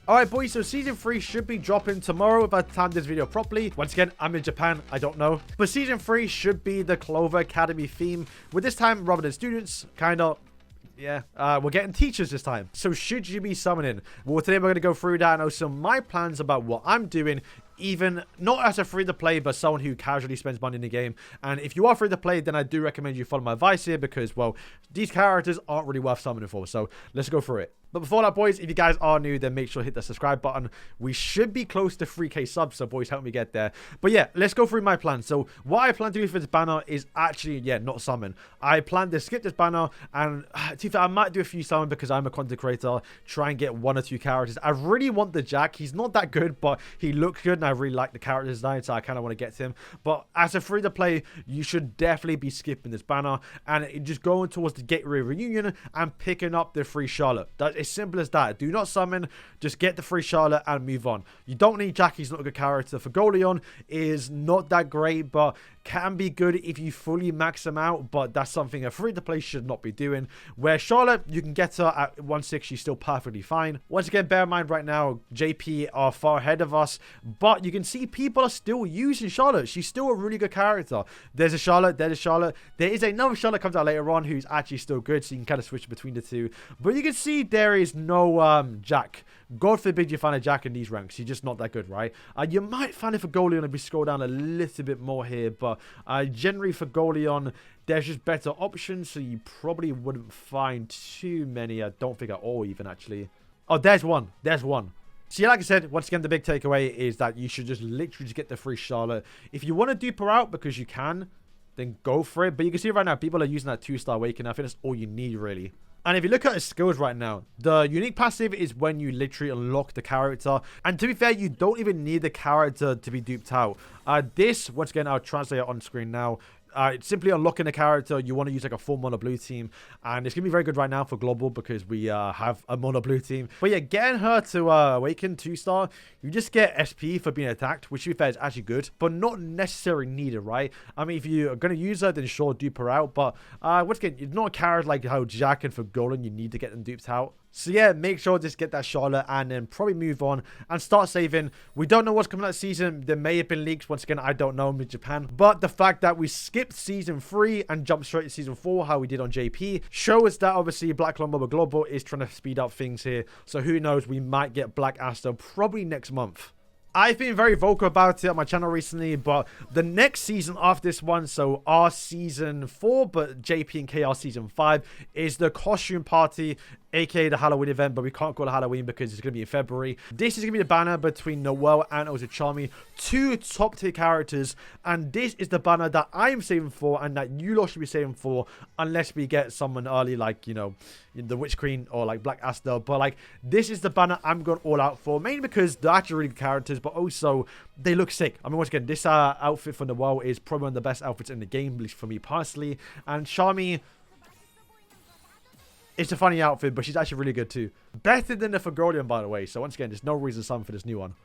Alright boys, so season 3 should be dropping tomorrow if I time this video properly. Once again, I'm in Japan, I don't know. But season 3 should be the Clover Academy theme. With this time, rather than students, kind of... yeah, we're getting teachers this time. So should you be summoning? Well, today we're going to go through that and also my plans about what I'm doing, even not as a free-to-play, but someone who casually spends money in the game. And if you are free-to-play, then I do recommend you follow my advice here because, well, these characters aren't really worth summoning for. So let's go through it. But before that, boys, if you guys are new, then make sure to hit the subscribe button. We should be close to 3K subs, so boys, help me get there. But yeah, let's go through my plan. So what I plan to do for this banner is actually, yeah, not summon. I plan to skip this banner, and to be fair, I might do a few summon because I'm a content creator, try and get 1 or 2 characters. I really want the Jack. He's not that good, but he looks good, and I really like the character design, so I kind of want to get to him. But as a free-to-play, you should definitely be skipping this banner, and just going towards the Gateway Reunion and picking up the free Charlotte. That's as simple as that. Do not summon, just get the free Charlotte and move on. You don't need Jack, he's not a good character. Fuegoleon is not that great, but can be good if you fully max him out, but that's something a free-to-play should not be doing. Where Charlotte, you can get her at 1/6, she's still perfectly fine. Once again, bear in mind right now, JP are far ahead of us, but you can see people are still using Charlotte. She's still a really good character. There's a Charlotte, there's a Charlotte. There is another Charlotte comes out later on who's actually still good, so you can kind of switch between the two. But you can see there is no Jack. God forbid you find a Jack in these ranks. He's just not that good, right? You might find it for Fuegoleon if we scroll down a little bit more here, but generally for Fuegoleon, there's just better options, so you probably wouldn't find too many. I don't think at all, even, actually. Oh, there's one. There's one. See, like I said, once again, the big takeaway is that you should just literally just get the free Charlotte. If you want to dupe her out because you can, then go for it. But you can see right now, people are using that 2-star awakening. I think that's all you need, really. And if you look at his skills right now, the unique passive is when you literally unlock the character. And to be fair, you don't even need the character to be duped out. This, once again, I'll translate it on screen now. Simply unlocking a character, you want to use like a full mono blue team, and it's gonna be very good right now for global because we have a mono blue team. But yeah, getting her to awaken 2-star, you just get SP for being attacked, which to be fair is actually good, but not necessarily needed, right? I mean, if you're gonna use her, then sure, dupe her out. But once again, it's not a character like how Jack and Fuegoleon, you need to get them duped out. So yeah, make sure to just get that Charlotte and then probably move on and start saving. We don't know what's coming out this season. There may have been leaks. Once again, I don't know. I'm in Japan. But the fact that we skipped season 3 and jumped straight to season 4, how we did on JP, shows that obviously Black Clover Global is trying to speed up things here. So who knows, we might get Black Aster probably next month. I've been very vocal about it on my channel recently, but the next season after this one, so our season 4, but JP and KR season 5, is the costume party, aka the Halloween event, but we can't call it Halloween because it's going to be in February. This is going to be the banner between Noelle and also Charmy, 2 top tier characters, and this is the banner that I'm saving for and that you lot should be saving for, unless we get someone early like, you know, the Witch Queen or like Black Aster. But like, this is the banner I'm going all out for, mainly because they're actually really good characters, but also they look sick. I mean, once again, this outfit for Noelle is probably one of the best outfits in the game, at least for me personally, and Charmy, it's a funny outfit, but she's actually really good too. Better than the Fuegoleon, by the way. So once again, there's no reason to summon for this new one.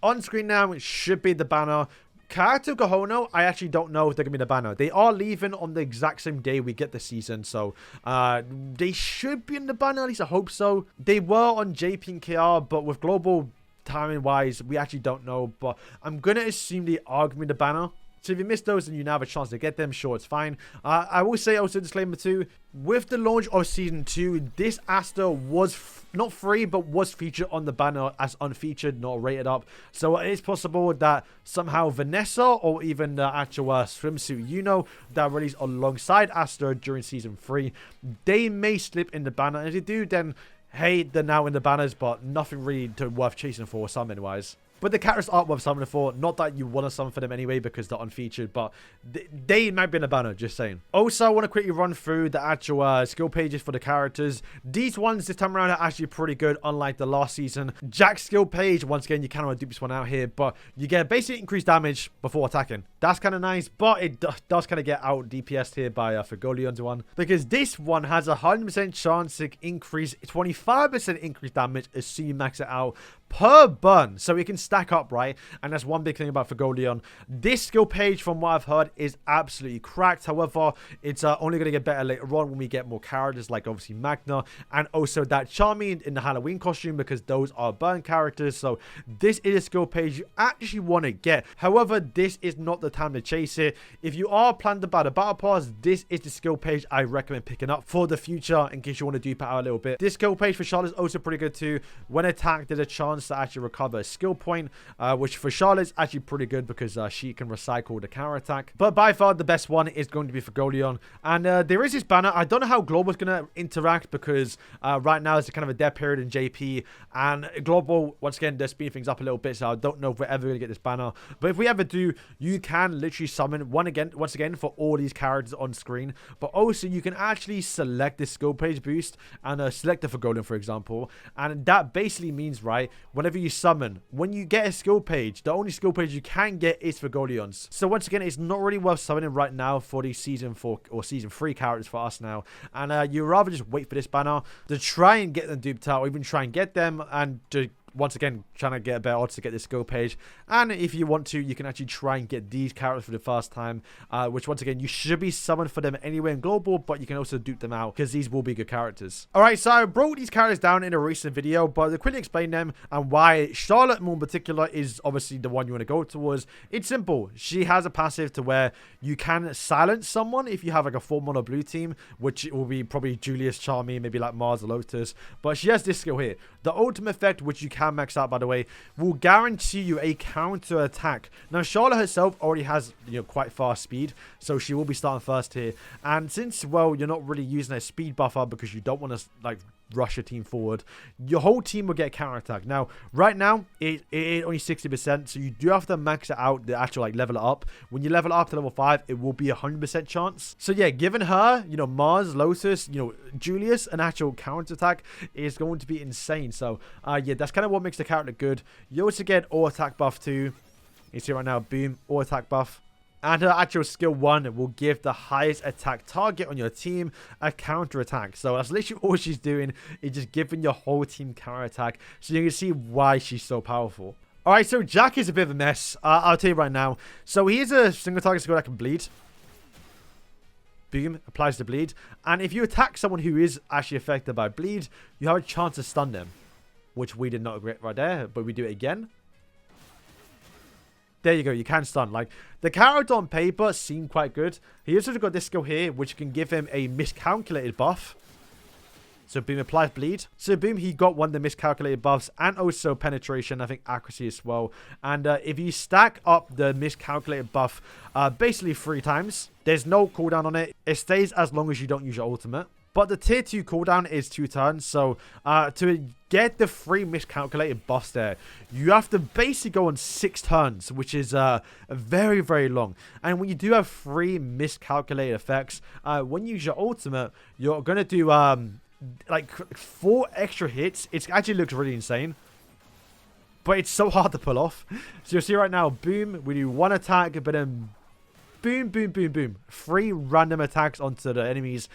On screen now, it should be the banner. Character Gahono, I actually don't know if they're going to be the banner. They are leaving on the exact same day we get the season. So they should be in the banner, at least I hope so. They were on JP and KR, but with global timing wise, we actually don't know. But I'm going to assume they are going to be the banner. So if you missed those and you now have a chance to get them, sure, it's fine. I will say also, disclaimer too, with the launch of season 2, this Aster was not free, but was featured on the banner as unfeatured, not rated up. So it is possible that somehow Vanessa or even the actual swimsuit, you know, that released alongside Aster during season 3, they may slip in the banner. And if they do, then hey, they're now in the banners, but nothing really worth chasing for, summon wise. But the characters aren't worth summoning for. Not that you want to summon for them anyway because they're unfeatured, but they might be in a banner, just saying. Also, I want to quickly run through the actual skill pages for the characters. These ones this time around are actually pretty good, unlike the last season. Jack's skill page, once again, you kind of want to dupe this one out here, but you get basic increased damage before attacking. That's kind of nice, but it does kind of get out DPS here by Fuegoleon's one, because this one has a 100% chance to increase 25% increased damage as soon as you max it out per burn. So it can stack up, right? And that's one big thing about Fuegoleon. This skill page, from what I've heard, is absolutely cracked. However, it's only going to get better later on when we get more characters, like obviously Magna, and also that Charmy in the Halloween costume, because those are burn characters. So this is a skill page you actually want to get. However, this is not the time to chase it. If you are planning to buy the battle pass, this is the skill page I recommend picking up for the future, in case you want to dupe it out a little bit. This skill page for Charlotte is also pretty good too. When attacked, there's a chance to actually recover a skill point, which for Charlotte is actually pretty good, because she can recycle the counter attack. But by far the best one is going to be Fuegoleon. And there is this banner. I don't know how Global's going to interact, because right now it's kind of a dead period in JP, and Global, once again, they're speeding things up a little bit, so I don't know if we're ever going to get this banner. But if we ever do, you can literally summon once again for all these characters on screen. But also you can actually select this skill page boost and select the Fuegoleon, for example. And that basically means, right, whenever you summon, when you get a skill page, the only skill page you can get is Fuegoleon's. So once again, it's not really worth summoning right now for these season 4 or season 3 characters for us now. And you rather just wait for this banner to try and get them duped out, or even try and get them, and to once again trying to get a better odds to get this skill page. And if you want to, you can actually try and get these characters for the first time, which once again you should be summoned for them anywhere in Global, but you can also dupe them out, because these will be good characters. Alright, so I broke these characters down in a recent video, but to quickly explain them and why Charlotte more in particular is obviously the one you want to go towards. It's simple. She has a passive to where you can silence someone if you have like a 4 mono blue team, which will be probably Julius, Charmy, maybe like Mars or Lotus. But she has this skill here. The ultimate effect, which you can max out by the way, will guarantee you a counter attack. Now Charlotte herself already has, you know, quite fast speed, so she will be starting first here. And since, well, you're not really using a speed buffer because you don't want to like rush your team forward, your whole team will get counter attack. Now right now it is only 60%, so you do have to max it out, the actual like level it up. When you level it up to level 5, it will be 100% chance. So yeah, given her, you know, Mars, Lotus, you know, Julius, an actual counter attack is going to be insane. So yeah, that's kind of what makes the character good. You also get all attack buff too. You see right now, boom, all attack buff. And her actual skill 1 will give the highest attack target on your team a counter attack. So that's literally all she's doing, is just giving your whole team counter attack. So you can see why she's so powerful. Alright, so Jack is a bit of a mess. I'll tell you right now. So he is a single target skill that can bleed. Boom, applies to bleed. And if you attack someone who is actually affected by bleed, you have a chance to stun them. Which we did not agree right there, but we do it again. There you go, you can stun. Like, the character on paper seemed quite good. He also got this skill here, which can give him a miscalculated buff. So boom, applies bleed. So boom, he got one of the miscalculated buffs, and also penetration, I think accuracy as well. And if you stack up the miscalculated buff basically 3 times, there's no cooldown on it. It stays as long as you don't use your ultimate. But the tier 2 cooldown is 2 turns. So to get the 3 miscalculated buffs there, you have to basically go on 6 turns, which is very, very long. And when you do have 3 miscalculated effects, when you use your ultimate, you're going to do like 4 extra hits. It actually looks really insane, but it's so hard to pull off. So you'll see right now, boom, we do 1 attack, but then boom, boom, boom, boom. 3 random attacks onto the enemies,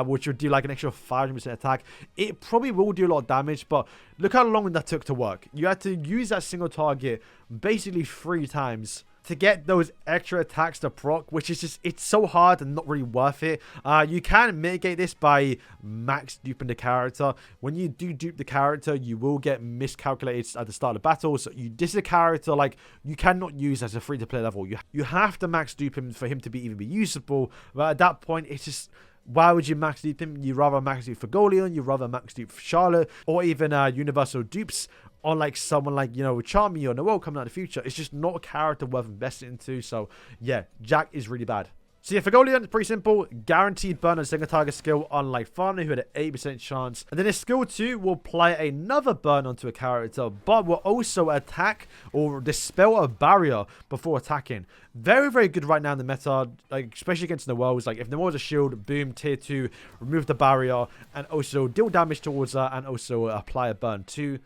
which would do like an extra 500% attack. It probably will do a lot of damage, but look how long that took to work. You had to use that single target basically 3 times to get those extra attacks to proc, which is just, it's so hard and not really worth it. You can mitigate this by max duping the character. When you do dupe the character, you will get miscalculated at the start of the battle. So this is a character like you cannot use as a free-to-play level. You have to max dupe him for him to even be usable. But at that point, it's just, why would you max dupe him? You rather max dupe Fuegoleon, you rather max dupe Charlotte, or even universal dupes on like someone like, you know, Charmy or Noel coming out in the future. It's just not a character worth investing into. So yeah, Jack is really bad. So yeah, Fuegoleon is pretty simple. Guaranteed burn on single target skill, unlike Farney, who had an 80% chance. And then his skill 2 will apply another burn onto a character, but will also attack or dispel a barrier before attacking. Very, very good right now in the meta, like especially against Noel's. Like if Noel's a shield, boom, tier 2, remove the barrier, and also deal damage towards her, and also apply a burn too.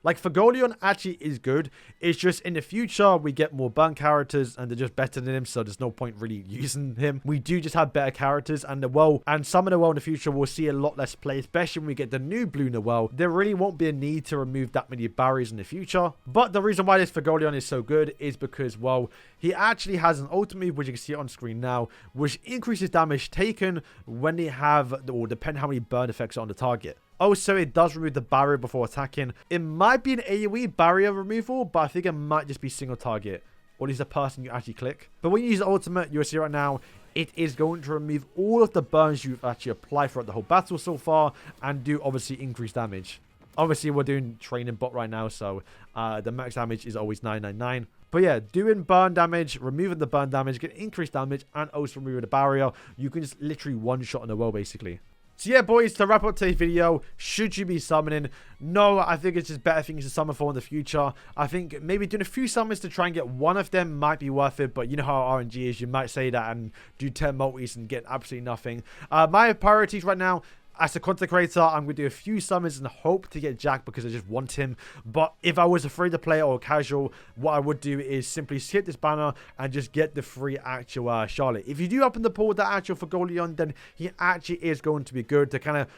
Like, Fuegoleon actually is good. It's just in the future, we get more burn characters and they're just better than him, so there's no point really using him. We do just have better characters, and the world, and some of the world in the future will see a lot less play, especially when we get the new blue Noel. There really won't be a need to remove that many barriers in the future. But the reason why this Fuegoleon is so good is because, well, he actually has an ultimate move, which you can see on screen now, which increases damage taken when they have, or depend how many burn effects are on the target. Also, it does remove the barrier before attacking. It might be an AoE barrier removal, but I think it might just be single target, or at least the person you actually click. But when you use the ultimate, you'll see right now, it is going to remove all of the burns you've actually applied throughout the whole battle so far, and do obviously increase damage. Obviously, we're doing training bot right now, so the max damage is always 999. But yeah, doing burn damage, removing the burn damage, get increased damage, and also removing the barrier. You can just literally one-shot in a row, basically. So yeah, boys, to wrap up today's video, should you be summoning? No, I think it's just better things to summon for in the future. I think maybe doing a few summons to try and get one of them might be worth it, but you know how RNG is. You might say that and do 10 multis and get absolutely nothing. My priorities right now, as a content creator, I'm going to do a few summons and hope to get Jack because I just want him. But if I was a free-to-play or casual, what I would do is simply skip this banner and just get the free actual Charlotte. If you do open the pool with that actual Fuegoleon, then he actually is going to be good to kind of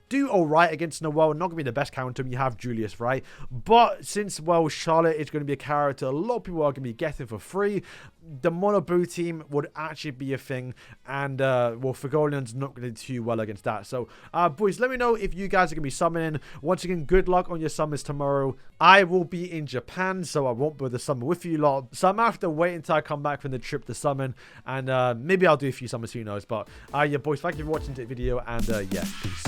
do alright against Noel. Not going to be the best counter. You have Julius, right? But since, well, Charlotte is going to be a character a lot of people are going to be getting for free, the mono blue team would actually be a thing. And, well, Fuegoleon's not going to do too well against that. So, boys, let me know if you guys are going to be summoning. Once again, good luck on your summons tomorrow. I will be in Japan, so I won't be able to summon with you lot. So I'm going to have to wait until I come back from the trip to summon. And maybe I'll do a few summons, who knows. But, yeah, boys, thank you for watching the video. And, yeah, peace.